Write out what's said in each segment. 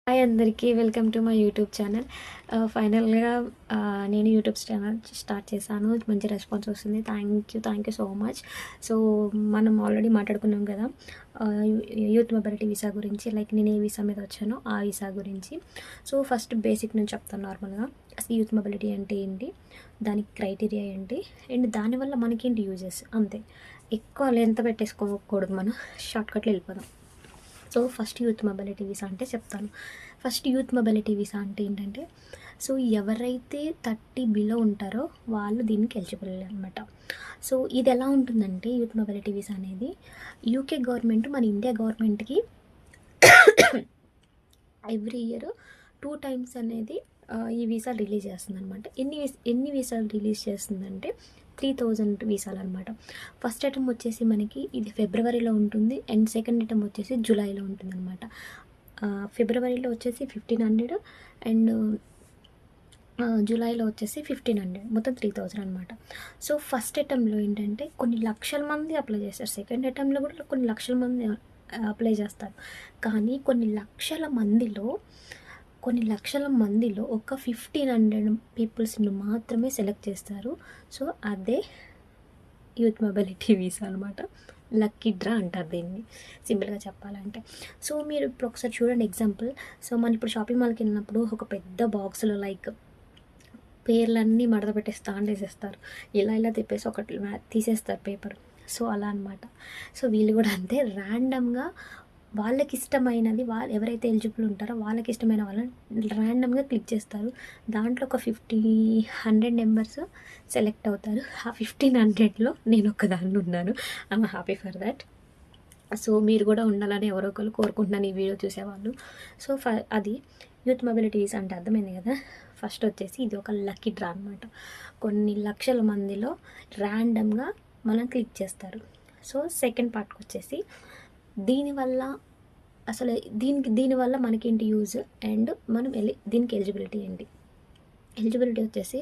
Hi అందరికీ welcome to my YouTube channel. ఫైనల్గా నేను యూట్యూబ్ ఛానల్ స్టార్ట్ చేశాను. మంచి రెస్పాన్స్ వస్తుంది. Thank you so much. So మనం ఆల్రెడీ మాట్లాడుకున్నాం కదా యూత్ మొబిలిటీ వీసా గురించి, లైక్ నేను ఏ వీసా మీద వచ్చానో ఆ వీసా గురించి. సో ఫస్ట్ బేసిక్ నుంచి చెప్తాను. నార్మల్గా అసలు యూత్ మొబిలిటీ అంటే ఏంటి, దానికి క్రైటీరియా ఏంటి, అండ్ దానివల్ల మనకేంటి యూజెస్, అంతే. ఎక్కువ లెంత్ పెట్టేసుకోకూడదు, మనం షార్ట్కట్లో వెళ్ళిపోదాం. So first youth mobility visa అంటే చెప్తాను. ఫస్ట్ యూత్ మొబిలిటీ వీసా అంటే ఏంటంటే, సో ఎవరైతే 30 బిలో ఉంటారో వాళ్ళు దీనికి ఎలిజిబుల్ అనమాట. సో ఇది ఎలా ఉంటుందంటే, యూత్ మొబిలిటీ వీసా అనేది యూకే గవర్నమెంట్ మన ఇండియా గవర్నమెంట్కి ఎవ్రీ ఇయర్ 2 టైమ్స్ అనేది ఈ వీసాలు రిలీజ్ చేస్తుంది అనమాట. ఎన్ని వీసాలు రిలీజ్ చేస్తుందంటే 3000 వీసాలు అనమాట. ఫస్ట్ ఐటమ్ వచ్చేసి మనకి ఇది ఫిబ్రవరిలో ఉంటుంది, అండ్ సెకండ్ ఐటమ్ వచ్చేసి జూలైలో ఉంటుంది అనమాట. ఫిబ్రవరిలో వచ్చేసి 1500 అండ్ జూలైలో వచ్చేసి 1500, మొత్తం 3000 అనమాట. సో ఫస్ట్ ఐటెంలో ఏంటంటే కొన్ని లక్షల మంది అప్లై చేస్తారు, సెకండ్ ఐటెంలో కూడా కొన్ని లక్షల మంది అప్లై చేస్తారు. కానీ కొన్ని లక్షల మందిలో ఒక 1500 పీపుల్స్ని మాత్రమే సెలెక్ట్ చేస్తారు. సో అదే యూత్ మొబిలిటీ వీసా అనమాట. లక్కీ డ్రా అంటారు దీన్ని, సింపుల్గా చెప్పాలంటే. సో మీరు ఇప్పుడు ఒకసారి చూడండి ఎగ్జాంపుల్. సో మనం ఇప్పుడు షాపింగ్ మాల్కి వెళ్ళినప్పుడు ఒక పెద్ద బాక్స్లో లైక్ పేర్లన్నీ మడత పెట్టేసి వేసేస్తారు, ఇలా తిప్పేసి ఒకటి తీసేస్తారు పేపర్. సో అలా అనమాట. సో వీళ్ళు కూడా అంతే, ర్యాండమ్గా వాళ్ళకి ఇష్టమైనది, ఎవరైతే ఎలిజిబుల్ ఉంటారో వాళ్ళకి ఇష్టమైన వాళ్ళని ర్యాండమ్గా క్లిక్ చేస్తారు. దాంట్లో ఒక 100 నెంబర్స్ సెలెక్ట్ అవుతారు. ఆ 1500లో నేను ఒకదాన్ని ఉన్నాను. I'm happy for that. So మీరు కూడా ఉండాలని ఎవరో ఒకరు కోరుకుంటున్నాను ఈ వీడియో చూసేవాళ్ళు. సో అది యూత్ మొబిలిటీస్ అంటే అర్థమైంది కదా. ఫస్ట్ వచ్చేసి ఇది ఒక లక్కీ డ్రా అనమాట. కొన్ని లక్షల మందిలో ర్యాండమ్గా మనం క్లిక్ చేస్తారు. సో సెకండ్ పార్ట్కి వచ్చేసి దీనివల్ల మనకేంటి యూజ్, అండ్ మనం దీనికి ఎలిజిబిలిటీ ఏంటి. ఎలిజిబిలిటీ వచ్చేసి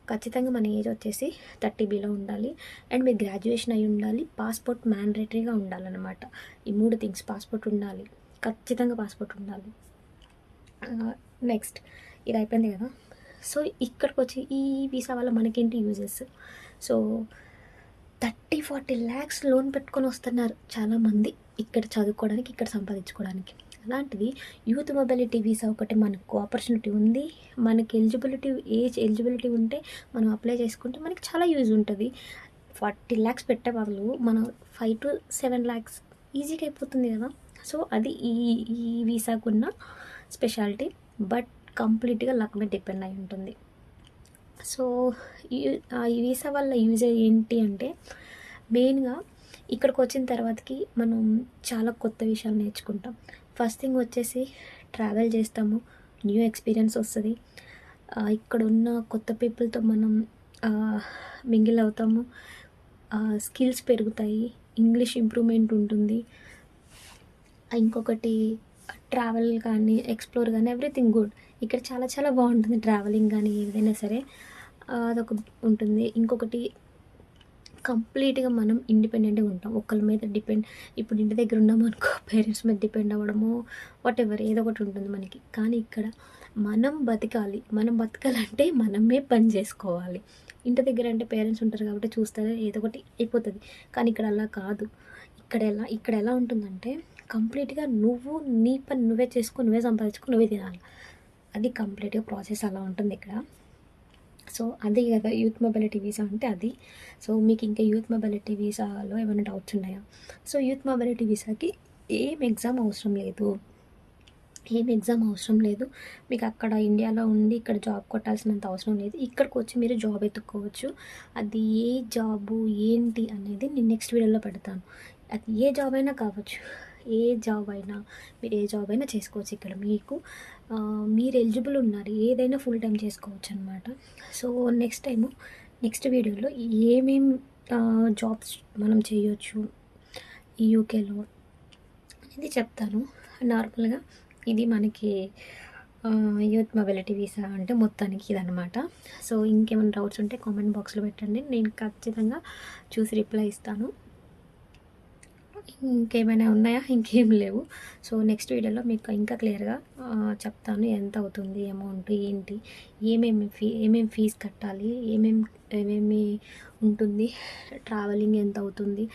ఖచ్చితంగా మన ఏజ్ వచ్చేసి 30 బిలో ఉండాలి, అండ్ మీరు గ్రాడ్యుయేషన్ అయి ఉండాలి, పాస్పోర్ట్ మ్యాండేటరీగా ఉండాలన్నమాట. ఈ 3 థింగ్స్. పాస్పోర్ట్ ఉండాలి, ఖచ్చితంగా పాస్పోర్ట్ ఉండాలి. నెక్స్ట్ ఇది అయిపోయింది కదా. సో ఇక్కడికి వచ్చి ఈ వీసా వల్ల మనకేంటి యూజెస్. సో 30-40 lakhs లోన్ పెట్టుకొని వస్తున్నారు చాలామంది ఇక్కడ చదువుకోవడానికి, ఇక్కడ సంపాదించుకోవడానికి. అలాంటిది యూత్ మొబిలిటీ వీసా ఒకటి మనకు ఆపర్చునిటీ ఉంది. మనకి ఏజ్ ఎలిజిబిలిటీ ఉంటే మనం అప్లై చేసుకుంటే మనకి చాలా యూజ్ ఉంటుంది. 40 lakhs పెట్టే బదులు మనం 5 to 7 lakhs ఈజీగా అయిపోతుంది కదా. సో అది ఈ వీసాకున్న స్పెషాలిటీ. బట్ కంప్లీట్గా లక్ మీద డిపెండ్ అయి ఉంటుంది. సో ఈ వీసా వల్ల యూజ్ ఏంటి అంటే, మెయిన్గా ఇక్కడికి వచ్చిన తర్వాతకి మనం చాలా కొత్త విషయాలు నేర్చుకుంటాం. ఫస్ట్ థింగ్ వచ్చేసి ట్రావెల్ చేస్తాము, న్యూ ఎక్స్పీరియన్స్ వస్తుంది. ఇక్కడ ఉన్న కొత్త పీపుల్తో మనం మింగిల్ అవుతాము, స్కిల్స్ పెరుగుతాయి, ఇంగ్లీష్ ఇంప్రూవ్మెంట్ ఉంటుంది. ఇంకొకటి ట్రావెల్ కానీ ఎక్స్ప్లోర్ కానీ ఎవ్రీథింగ్ గుడ్. ఇక్కడ చాలా చాలా బాగుంటుంది ట్రావెలింగ్ కానీ ఏదైనా సరే, అదొక ఉంటుంది. ఇంకొకటి కంప్లీట్గా మనం ఇండిపెండెంట్గా ఉంటాం, ఒకళ్ళ మీద డిపెండ్. ఇప్పుడు ఇంటి దగ్గర ఉన్నాము అనుకో, పేరెంట్స్ మీద డిపెండ్ అవ్వడము, వాట్ ఎవర్ ఏదో ఒకటి ఉంటుంది మనకి. కానీ ఇక్కడ మనం బతకాలంటే మనమే పని చేసుకోవాలి. ఇంటి దగ్గర అంటే పేరెంట్స్ ఉంటారు కాబట్టి చూస్తారు, ఏదో ఒకటి అయిపోతుంది. కానీ ఇక్కడ అలా కాదు. ఇక్కడ ఎలా ఉంటుందంటే, కంప్లీట్గా నువ్వు నీ పని నువ్వే చేసుకొని, నువ్వే సంపాదించుకొని, నువ్వే తినాలి. అది కంప్లీట్గా ప్రాసెస్ అలా ఉంటుంది ఇక్కడ. సో అదే కదా యూత్ మొబిలిటీ వీసా అంటే అది. సో మీకు ఇంకా యూత్ మొబిలిటీ వీసాలో ఏమైనా డౌట్స్ ఉన్నాయా? సో యూత్ మొబిలిటీ వీసాకి ఏం ఎగ్జామ్ అవసరం లేదు. మీకు అక్కడ ఇండియాలో ఉండి ఇక్కడ జాబ్ కొట్టాల్సినంత అవసరం లేదు. ఇక్కడికి వచ్చి మీరు జాబ్ ఎత్తుక్కోవచ్చు. అది ఏ జాబు ఏంటి అనేది నేను నెక్స్ట్ వీడియోలో పెడతాను. అది ఏ జాబ్ అయినా కావచ్చు, మీరు ఏ జాబ్ అయినా చేసుకోవచ్చు. ఇక్కడ మీరు ఎలిజిబుల్ ఉన్నారు, ఏదైనా ఫుల్ టైం చేసుకోవచ్చు అనమాట. సో నెక్స్ట్ వీడియోలో ఏమేం జాబ్స్ మనం చేయొచ్చు ఈ యూకేలో అనేది చెప్తాను. నార్మల్గా ఇది మనకి యూత్ మొబిలిటీ వీసా అంటే మొత్తానికి ఇదనమాట. సో ఇంకేమైనా డౌట్స్ ఉంటే కామెంట్ బాక్స్లో పెట్టండి, నేను ఖచ్చితంగా చూసి రిప్లై ఇస్తాను. ఇంకేమైనా ఉన్నాయా? ఇంకేం లేవు. సో నెక్స్ట్ వీడియోలో మీకు ఇంకా క్లియర్గా చెప్తాను ఎంత అవుతుంది అమౌంట్, ఏంటి, ఏమేమి ఫీజు కట్టాలి, ఏమేమి ఉంటుంది, ట్రావెలింగ్ ఎంత అవుతుంది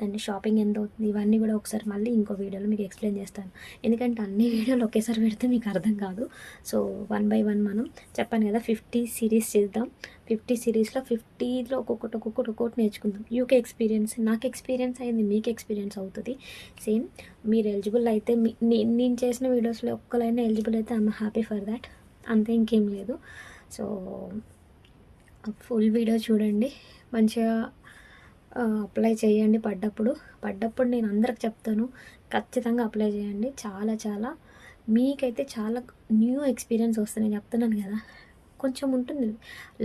అండ్ షాపింగ్ ఎంత అవుతుంది, ఇవన్నీ కూడా ఒకసారి మళ్ళీ ఇంకో వీడియోలో మీకు ఎక్స్ప్లెయిన్ చేస్తాను. ఎందుకంటే అన్ని వీడియోలు ఒకేసారి పెడితే మీకు అర్థం కాదు. సో 1 by 1 మనం చెప్పాను కదా 50 సిరీస్ చేద్దాం. 50 సిరీస్లో 50లో ఒక్కొక్కటి నేర్చుకుందాం. యూకే ఎక్స్పీరియన్స్, నాకు ఎక్స్పీరియన్స్ అయింది, మీకు ఎక్స్పీరియన్స్ అవుతుంది. సేమ్ మీరు ఎలిజిబుల్ అయితే నేను చేసిన వీడియోస్లో ఒక్కలైనా ఎలిజిబుల్ అయితే ఐఎమ్ హ్యాపీ ఫర్ దాట్. అంతే, ఇంకేం లేదు. సో ఫుల్ వీడియో చూడండి, మంచిగా అప్లై చేయండి. పడ్డప్పుడు నేను అందరికి చెప్తాను, ఖచ్చితంగా అప్లై చేయండి. చాలా మీకైతే చాలా న్యూ ఎక్స్పీరియన్స్ వస్తుంది, చెప్తున్నాను కదా. కొంచెం ఉంటుంది,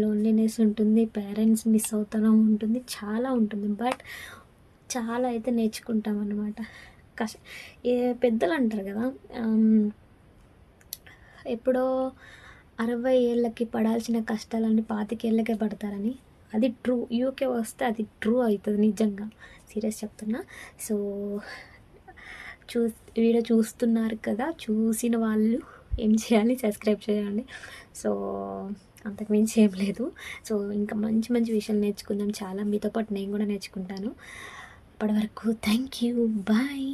లోన్లీనెస్ ఉంటుంది, పేరెంట్స్ మిస్ అవుతానో ఉంటుంది, చాలా ఉంటుంది. బట్ చాలా అయితే నేర్చుకుంటాం అన్నమాట. ఏ పెద్దలు అంటారు కదా, ఎప్పుడో 60 ఏళ్ళకి పడాల్సిన కష్టాలన్నీ 25 ఏళ్ళకే పడతారని. అది ట్రూ. యూకే వస్తే అది ట్రూ అవుతుంది నిజంగా, సీరియస్ చెప్తున్నా. సో వీడియో చూస్తున్నారు కదా, చూసిన వాళ్ళు ఏం చేయాలి, సబ్స్క్రైబ్ చేయండి. సో అంతకుమించి ఏం లేదు. సో ఇంకా మంచి మంచి విషయాలు నేర్చుకుందాం, చాలా మీతో పాటు నేను కూడా నేర్చుకుంటాను. అప్పటి వరకు థ్యాంక్ యూ, బాయ్.